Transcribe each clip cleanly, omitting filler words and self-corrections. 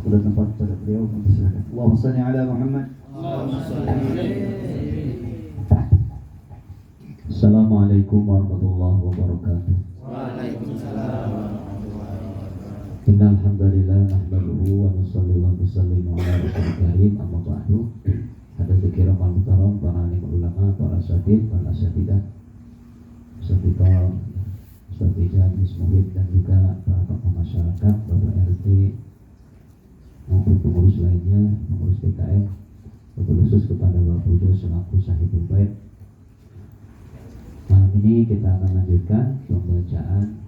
waktu dan tempat kepada beliau. Silakan. Allahumma shalli ala Muhammad. Assalamualaikum warahmatullahi wabarakatuh. Waalaikumsalam. Innal hamdalillah nahmaduhu wa nusalli wa nusallimu ala rasulil karim amma ba'du. Ada dzikir al mukarram para alim ulama, para asatidz, para asatidah, asatidah, asatidah, muhib dan juga para tokoh masyarakat, Bapak RT maupun pengurus lainnya, pengurus PKM, khusus kepada Bapak Pujo selaku sahibul bait. Malam ini kita akan lanjutkan pembacaan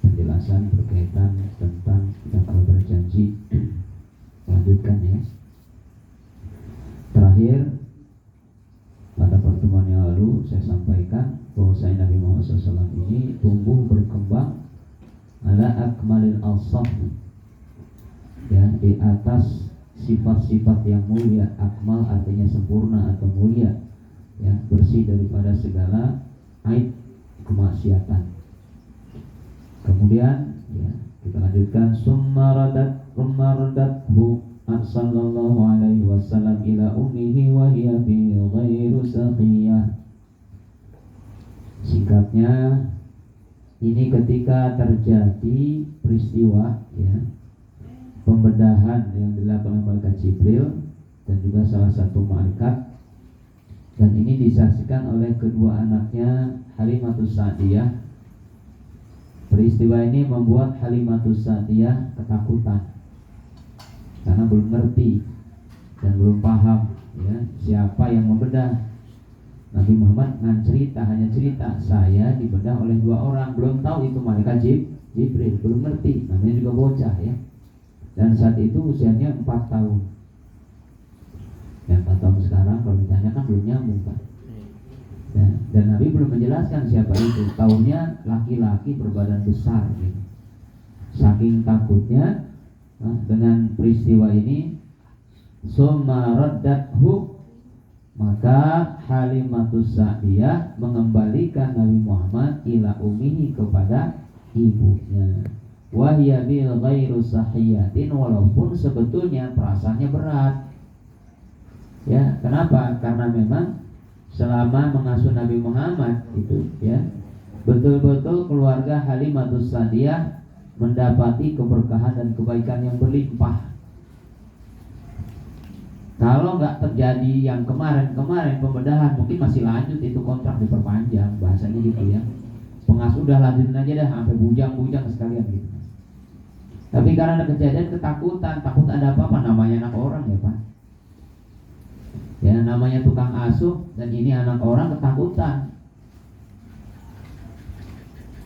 penjelasan berkaitan tentang dakwah berjanji. Lanjutkan ya. Terakhir pada pertemuan yang lalu saya sampaikan bahwa Nabi Muhammad SAW ini tumbuh berkembang ala akmalil awsaf, ya, di atas sifat-sifat yang mulia. Akmal artinya sempurna atau mulia, ya, bersih daripada segala aib kemaksiatan. Kemudian ya, kita lanjutkan summa radathu sallallahu alaihi wasallam ila ummihi wa hiya bi ghairu saqiyah. Singkatnya, ini ketika terjadi peristiwa ya pembedahan yang dilakukan oleh malaikat Jibril dan juga salah satu malaikat, dan ini disaksikan oleh kedua anaknya Halimatus Sa'diyah. Peristiwa ini membuat Halimatus Sa'diyah ketakutan karena belum ngerti dan belum paham ya siapa yang membedah. Nabi Muhammad hanya cerita saya dibedah oleh dua orang, belum tahu itu malaikat Jibril, belum ngerti, namanya juga bocah ya. Dan saat itu usianya 4 tahun. Yang 4 tahun sekarang kalau ditanya kan belum nyambung kan. Dan Nabi belum menjelaskan siapa itu. Taunya laki-laki berbadan besar gitu. Saking takutnya dengan peristiwa ini, summa raddathu, maka Halimatus Sa'diyah mengembalikan Nabi Muhammad ila ummihi kepada ibunya. Wa hiya bil ghairu sahiyatin, walaupun sebetulnya perasaannya berat. Ya, kenapa? Karena memang selama mengasuh Nabi Muhammad itu ya, betul-betul keluarga Halimatus Sa'diyah mendapati keberkahan dan kebaikan yang berlimpah. Kalau nggak terjadi yang kemarin pembedahan, mungkin masih lanjut itu kontrak diperpanjang, bahasanya gitu ya. Pengasuh udah lanjutin aja dah sampai bujang sekalian gitu. Tapi karena ada kejadian ketakutan, takut ada apa-apa, namanya anak orang ya Pak. Ya, namanya tukang asuh dan ini anak orang, ketakutan.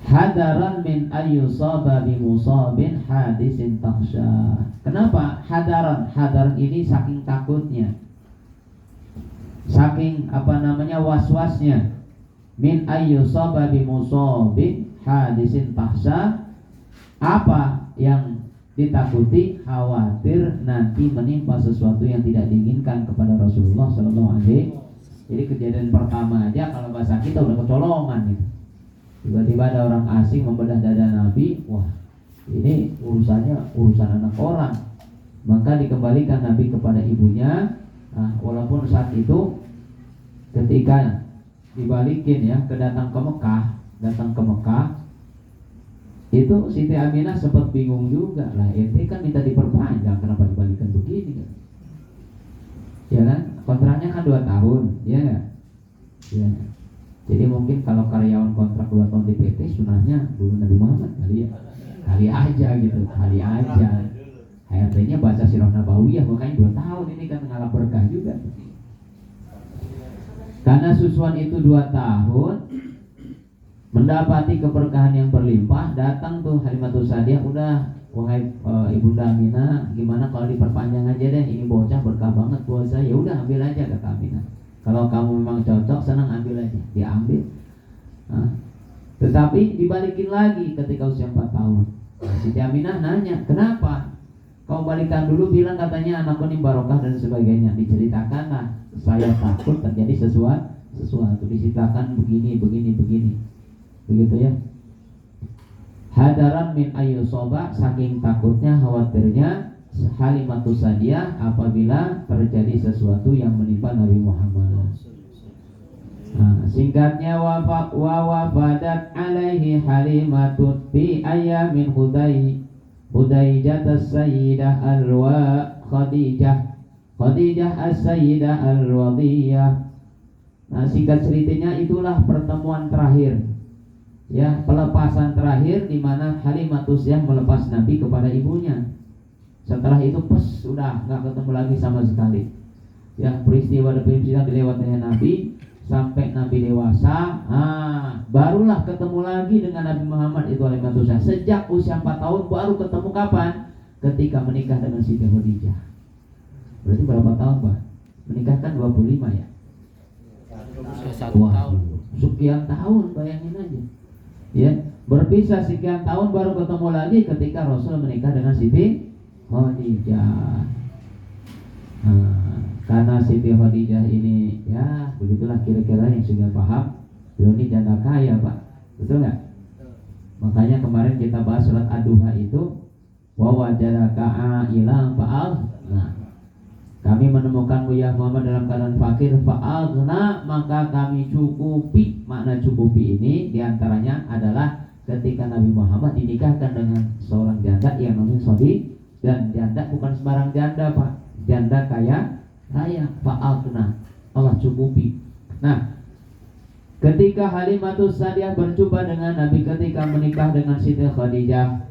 Hadaran min ayyusaba bimusabin hadisin takhsha. Kenapa hadaran? Hadaran ini saking takutnya, saking waswasnya. Min ayyusaba bimusabin hadisin takhsha. Apa yang ditakuti? Khawatir nanti menimpa sesuatu yang tidak diinginkan kepada Rasulullah sallallahu alaihi wasallam. Jadi kejadian pertama aja kalau bahasa kita udah kecolongan gitu. Tiba-tiba ada orang asing membedah dada Nabi. Wah, ini urusan anak orang. Maka dikembalikan Nabi kepada ibunya. Walaupun saat itu ketika dibalikin ya, datang ke Mekah, itu Siti Aminah sempat bingung juga lah. Ente kan minta diperpanjang, kenapa dibalikan begini kan? Ya kan, kontraknya kan 2 tahun, ya nggak? Ya. Jadi mungkin kalau karyawan kontrak 2 tahun di PT, sunahnya dulu Nabi Muhammad kali aja gitu, kali aja. HRT-nya baca Sirah Nabawiyah, makanya 2 tahun ini kan ngalap berkah juga. Karena susuan itu 2 tahun, mendapati keberkahan yang berlimpah, datang tuh Halimatus Sa'diyah, udah wahai Ibunda Aminah, gimana kalau diperpanjang aja deh, ini bocah berkah banget buat saya. Ya udah ambil aja, kata Aminah. Kalau kamu memang cocok, senang ambil aja. Diambil. Tetapi dibalikin lagi ketika usia 4 tahun. Siti Aminah nanya, kenapa? Kau balikan dulu, bilang katanya anakku ini barokah dan sebagainya. Diceritakan lah, saya takut terjadi sesuatu. Diceritakan begini. Begitu ya. Hadaran min ayyusaba, saking takutnya, khawatirnya Halimatus Sa'diyah apabila terjadi sesuatu yang menimpa Nabi Muhammad. Singkatnya wafadat alaihi Halimatun fi ayamin Hudayjah as-sayyidah Khadijah as-sayyidah al-radiyah. Singkat ceritanya itulah pertemuan terakhir, ya, pelepasan terakhir di mana Halimatus Sa'diyah melepas Nabi kepada ibunya. Setelah itu sudah nggak ketemu lagi sama sekali. Ya, peristiwa demi peristiwa dilewatinya Nabi sampai Nabi dewasa. Barulah ketemu lagi dengan Nabi Muhammad itu Halimatus Sa'diyah. Sejak usia 4 tahun baru ketemu kapan? Ketika menikah dengan Siti Khadijah. Berarti berapa tahun, Pak? Menikah kan 25 ya? 1 tahun. Sekian tahun, bayangin aja. Ya, berpisah sekian tahun baru ketemu lagi ketika Rasul menikah dengan Siti Khadijah. Karena Siti Khadijah ini, ya begitulah kira-kira yang sudah paham. Beliau ini janda kaya, Pak. Betul nggak? Makanya kemarin kita bahas surat Ad-Duha itu, wa wajadaka a'ilan fa'aghna. Kami menemukanmu ya Muhammad dalam keadaan fakir, fa'aghna, maka kami cukupi. Makna cukupi ini diantaranya adalah ketika Nabi Muhammad dinikahkan dengan seorang janda yang namanya Khadijah. Dan janda bukan sembarang janda, Pak. Janda kaya raya, fa'aghna, Allah cukupi. Nah, ketika Halimatus Sa'diyah berjumpa dengan Nabi ketika menikah dengan Siti Khadijah,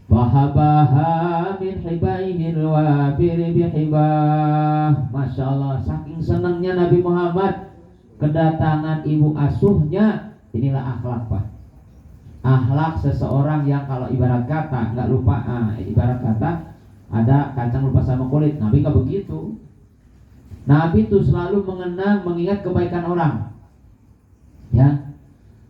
fahabaha min hibaihil wafir bihibah. Masya Allah, saking senangnya Nabi Muhammad kedatangan ibu asuhnya. Inilah akhlak, Pak. Akhlak seseorang yang kalau ibarat kata nggak lupa, ibarat kata ada kacang lupa sama kulit. Nabi nggak begitu. Nabi itu selalu mengingat kebaikan orang. Ya.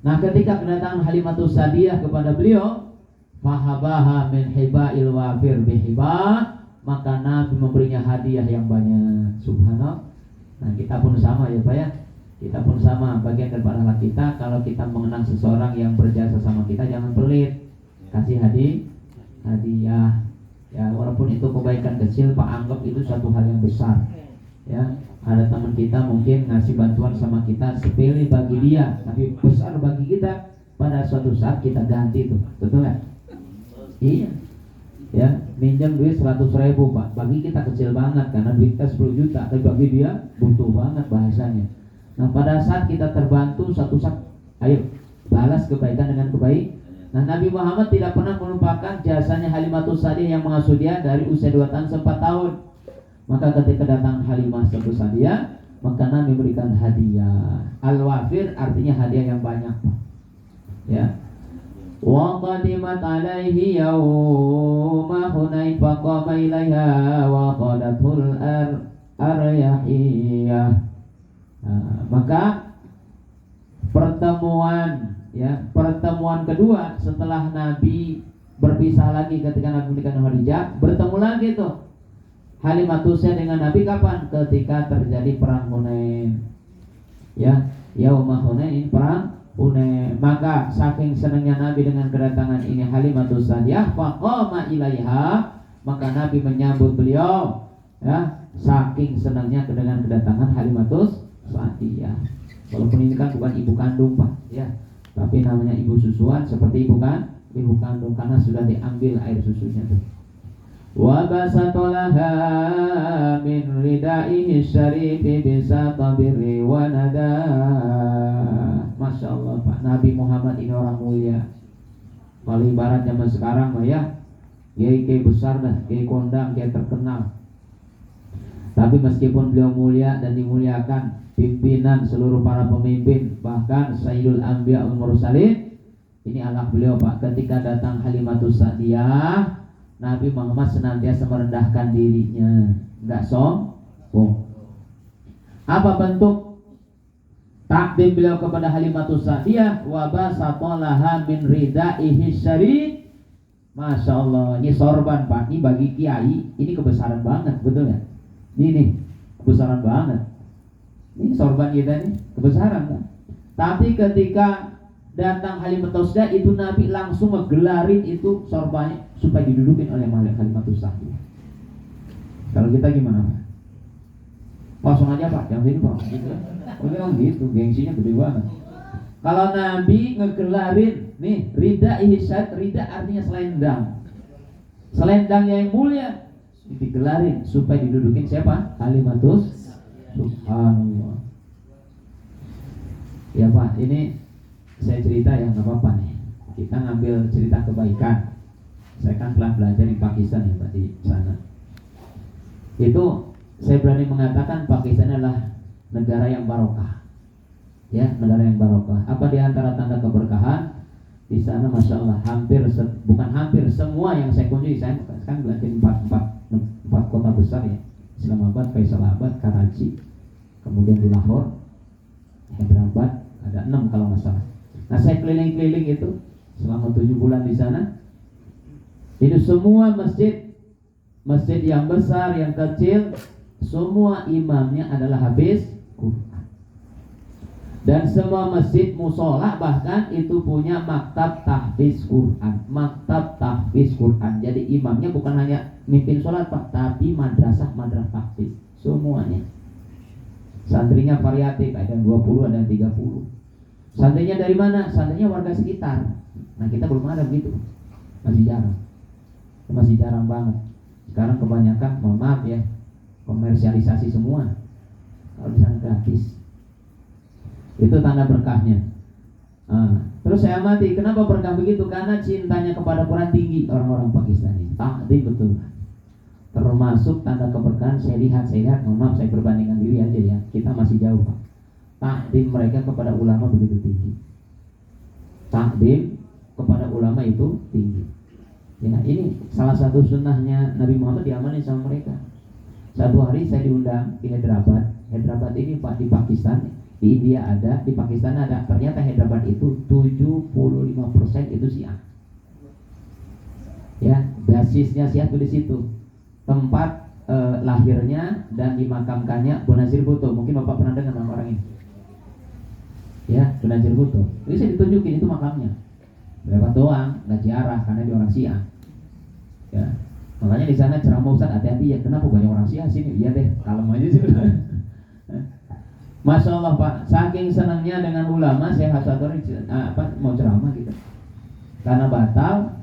Nah, ketika kedatangan Halimatus Sa'diyah kepada beliau, fahabaha min hibail wafir bihibah, maka Nabi memberinya hadiah yang banyak. Subhanallah. Nah, kita pun sama ya, Pak ya. Kita pun sama, bagian daripada hak kita. Kalau kita mengenang seseorang yang berjasa sama kita, jangan pelit, kasih hadiah. Ya, walaupun itu kebaikan kecil, Pak, anggap itu satu hal yang besar. Ya, ada teman kita mungkin ngasih bantuan sama kita, sepele bagi dia, tapi besar bagi kita. Pada suatu saat kita ganti tuh, betul nggak? Iya. Ya, minjam duit 100.000, Pak, bagi kita kecil banget karena duit kita 10 juta, tapi bagi dia butuh banget bahasanya. Nah, pada saat kita terbantu satu saat, ayo balas kebaikan dengan kebaikan. Nah, Nabi Muhammad tidak pernah melupakan jasanya Halimatus Sa'diyah yang mengasuh dia dari usia 2 tahun sampai 4 tahun. Maka ketika datang Halimatus Sa'diyah, maka Nabi memberikan hadiah. Al-wafir artinya hadiah yang banyak, Pak. Ya. Wa qadimat alaihi yawma Hunain faqama ilaiha wa qadatul aryahiyah. Maka pertemuan kedua setelah Nabi berpisah lagi ketika Nabi menikah dengan Khadijah, bertemu lagi tuh Halimatus Sa'diyah dengan Nabi kapan? Ketika terjadi perang Hunain. Ya, yaumah Hunain, perang Hunain. Maka saking senangnya Nabi dengan kedatangan ini Halimatus Sa'diyah, faqama ilaiha, maka Nabi menyambut beliau. Ya, saking senangnya dengan kedatangan Halimatus Sa'diyah. Walaupun ini kan bukan ibu kandung, Pak, ya, tapi namanya ibu susuan seperti ibu kandung karena sudah diambil air susunya tuh. Wa basatolaha min ridaihi syarifi bisata birri wa nada. Masya Allah, Pak, Nabi Muhammad ini orang mulia. Kalau ibarat zaman sekarang mah ya, kiai besar dah, kiai kondang, kiai terkenal. Tapi meskipun beliau mulia dan dimuliakan, pimpinan seluruh para pemimpin, bahkan Sayyidul Anbiya wal Mursalin, ini anak beliau, Pak. Ketika datang Halimatus Sa'diyah, Nabi Muhammad senantiasa merendahkan dirinya, enggak sombong. Apa bentuk takdim beliau kepada Halimatus Sa'diyah? Wa basatolaha min ridaihi syarif. Masya Allah, ini sorban, Pak. Ini bagi kiai, ini kebesaran banget, betul ya? Ini kebesaran banget. Ini sorban kita ini kebesaran, kan? Tapi ketika datang Halimatus Sa'diyah itu Nabi langsung ngegelarin itu sorbannya supaya didudukin oleh Halimatus Sa'diyah. Kalau kita gimana Pak? Langsung aja Pak, yang sini Pak. Gitu. Kan gitu, gengsinya gede banget. Kalau Nabi ngegelarin, nih rida ihsad, rida artinya selendang. Selendangnya yang mulia digelarin supaya didudukin siapa? Kalimatus Subhanallah. Ya Pak, ini saya cerita yang nggak apa-apa nih. Kita ngambil cerita kebaikan. Saya kan telah belajar di Pakistan ya Pak, di sana. Itu saya berani mengatakan Pakistan adalah negara yang barokah. Ya, negara yang barokah. Apa di antara tanda keberkahan? Di sana Masya Allah bukan hampir semua yang saya kunjungi. Saya kan belajar di empat kota besar ya, Islamabad, Faisalabad, Karachi, kemudian di Lahore, Hyderabad, ada 6 kalau nggak salah. Nah saya keliling-keliling itu selama 7 bulan di sana. Itu semua masjid yang besar, yang kecil, semua imamnya adalah hafiz Quran. Dan semua masjid musola bahkan itu punya maktab tahfiz Quran. Maktab tahfiz Quran. Jadi imamnya bukan hanya mimpin sholat Pak, tapi madrasah tahfiz semuanya. Santrinya variatif, ada yang 20, ada yang 30. Santrinya dari mana? Santrinya warga sekitar. Nah kita belum ada begitu, masih jarang banget. Sekarang kebanyakan, mohon maaf ya, komersialisasi semua. Kalau bisa gratis, itu tanda berkahnya. Terus saya amati, kenapa berkah begitu? Karena cintanya kepada Quran tinggi orang-orang Pakistan ini. Takdir betul. Termasuk tanda keberkahan saya lihat, mohon maaf saya perbandingan diri aja ya. Kita masih jauh Pak. Takdim mereka kepada ulama begitu tinggi. Takdim kepada ulama itu tinggi. Ya, ini salah satu sunnahnya Nabi Muhammad diamalin sama mereka. Satu hari saya diundang di Hyderabad. Hyderabad ini Pak di Pakistan, di India ada, di Pakistan ada. Ternyata Hyderabad itu 75% itu Syiah. Ya, basisnya Syiah itu di situ. Tempat lahirnya dan dimakamkannya Benazir Bhutto. Mungkin Bapak pernah dengar nama orang ini. Ya, Benazir Bhutto. Ini saya ditunjukin itu makamnya. Lewat doang, nggak ziarah karena dia orang Syiah. Ya, makanya di sana ceramah Ustaz hati-hati ya. Kenapa banyak orang Syiah sini? Iya deh, kalem aja sih. Masya Allah Pak, saking senangnya dengan ulama saya hasadori mau ceramah gitu. Karena batal,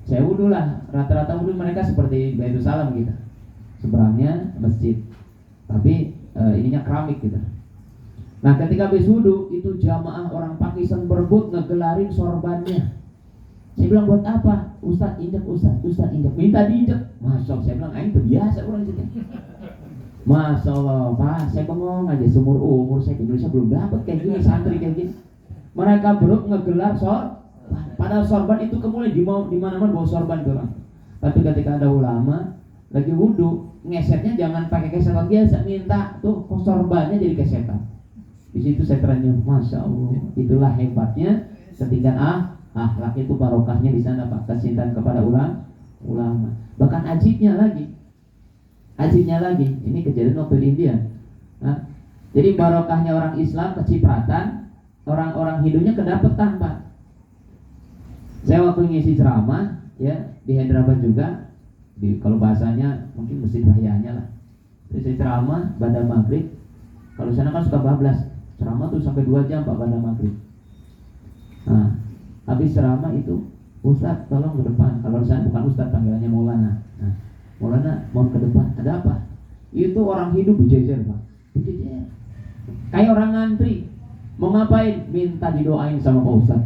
saya wudhu lah. Rata-rata wudhu mereka seperti Baitul Salam gitu. Seberangnya masjid, tapi ininya keramik gitu. Nah ketika habis wudhu itu jamaah orang Pakistan berebut ngegelarin sorbannya. Saya bilang buat apa? Ustaz injek, minta diinjek. Masya Allah, saya bilang ini terbiasa orang itu. Masya Allah Pak, saya bengong aja seumur umur saya di Indonesia belum dapat kayak gini, santri kayak gini. Mereka berebut ngegelar sorban. Padahal sorban itu kemudian di mana-mana bawa sorban orang. Tapi ketika ada ulama lagi wudhu, ngesetnya jangan pakai kesetan biasa, minta tuh sorbannya jadi kesetan. Di situ saya terenyuh, Masya Allah, itulah hebatnya ketika akhlak itu barokahnya di sana Pak, kecintaan kepada ulama. Bahkan ajibnya lagi, ini kejadian waktu di India. Jadi barokahnya orang Islam kecipratan, orang-orang Hindunya kedapetan Pak. Saya waktu ngisi ceramah ya di Hyderabad juga, kalau bahasanya mungkin Masjid Rahyanya lah. Jadi saya ceramah pada maghrib. Kalau sana kan suka bablas. Ceramah tuh sampai 2 jam Pak pada maghrib. Nah, habis ceramah itu Ustaz tolong ke depan. Kalau saya bukan Ustaz, panggilannya Maulana. Nah, Maulana mau ke depan. Ada apa? Itu orang Hindu berjejer Pak. Berjejer. Kayak orang ngantri. Mau ngapain? Minta didoain sama Pak Ustaz.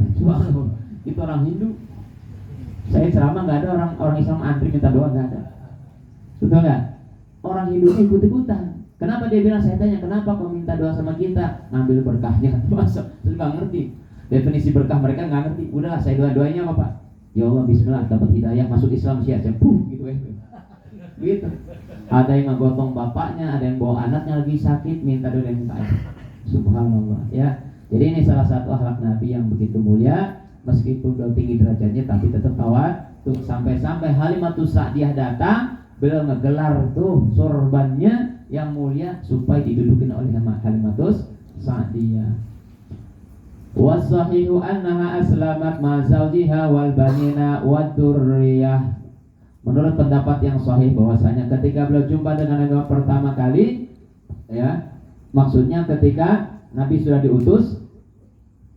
Itu orang Hindu. Saya ceramah nggak ada orang Islam antri minta doa, nggak ada. Betul nggak? Orang Hindu ikut-ikutan. Kenapa dia bilang? Saya tanya kenapa kau minta doa sama kita? Ngambil berkahnya. Masa saya nggak ngerti definisi berkah, mereka nggak ngerti. Udahlah saya doa-doanya apa Pak? Ya Allah Bismillah, dapat hidayah masuk Islam siap gitu ya. Gitu. Ada yang ngegotong bapaknya, ada yang bawa anaknya lagi sakit, minta doa dan minta aja. Subhanallah ya. Jadi ini salah satu akhlak Nabi yang begitu mulia. Meskipun belum tinggi derajatnya, tapi tetap tawadhu. Sampai-sampai Halimatus Sa'diyah datang, beliau ngegelar tuh sorbannya yang mulia supaya didudukin oleh Halimatus Sa'diyah. Wasahihu annaha aslamat ma zawjiha wal banina wad durriyah menurut pendapat yang sahih bahwasanya ketika beliau jumpa dengan Nabi Muhammad pertama kali, ya, maksudnya ketika Nabi sudah diutus,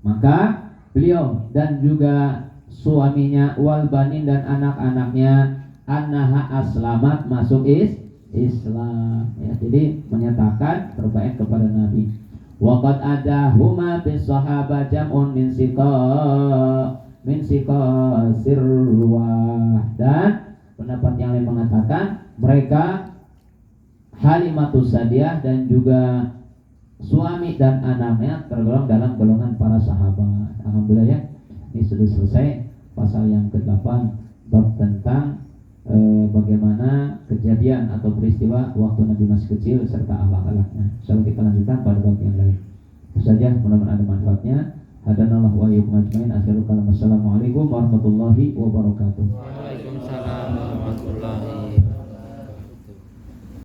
maka beliau dan juga suaminya wal banin dan anak-anaknya annaha aslamat masuk Islam, ya. Jadi menyatakan terbaik kepada Nabi. Wa qad adahuma bis sahabah jam'un min sirwah, dan pendapat yang lain mengatakan mereka Halimatus Sadiah dan juga suami dan anaknya tergolong dalam golongan para sahabat. Alhamdulillah, ya. Ini sudah selesai pasal yang ke-8 bab tentang bagaimana kejadian atau peristiwa waktu Nabi masih kecil serta akhlak-akhlaknya. Insyaallah kita lanjutkan pada bab yang lain. Itu saja, mudah-mudahan ada manfaatnya. Hadanallahu wa iyyakum ajmain. Assalamualaikum warahmatullahi wabarakatuh.